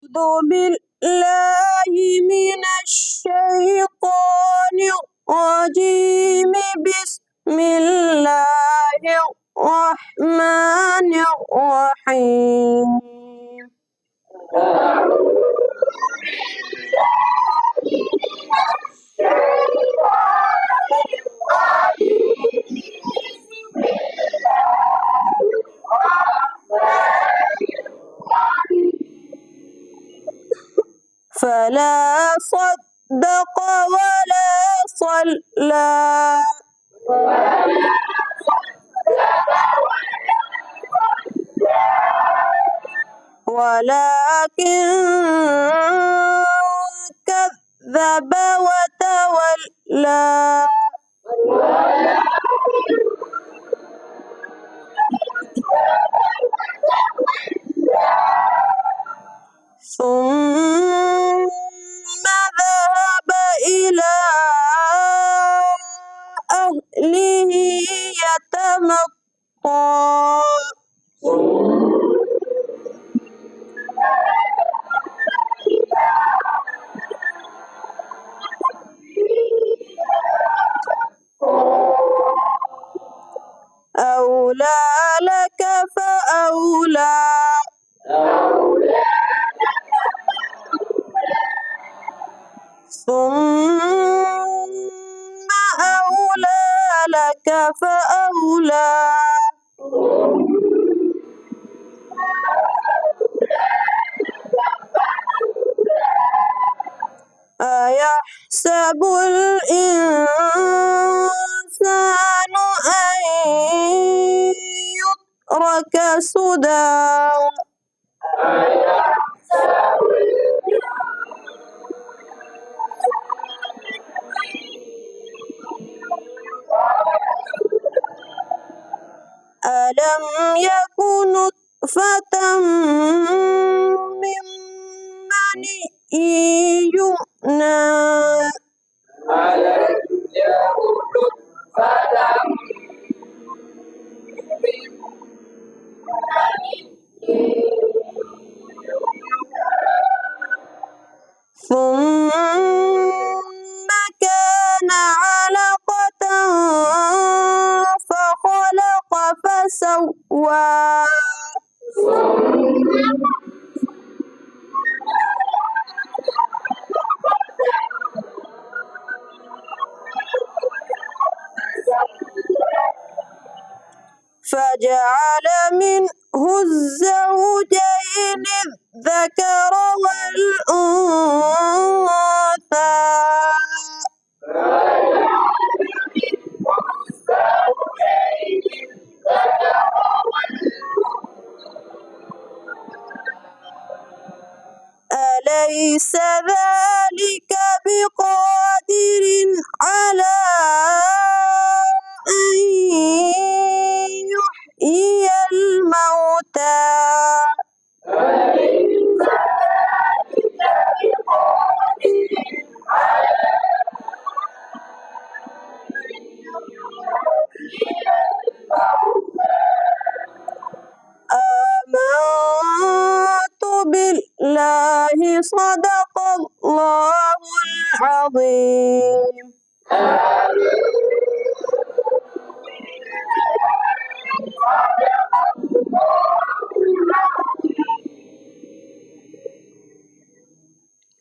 أعوذ بالله من الشيطان الرجيم. بسم الله الرحمن الرحيم. فلا صدق ولا صلى ولكن كذب وتولى. ثم ذهب إلى أهله يتمطى. أولى لك فأولى. ثم أولى لك فأولى. أيحسب الإنسان أن يترك سدى. ألم يكن نطفة من مني يمنى. ثم كان علقة فخلق فسوى. فجعل منه الزوجين الذكر والأنثى. أليس ذلك بقادر على أن يحيي الموتى. آمنت بالله. صدق الله العظيم.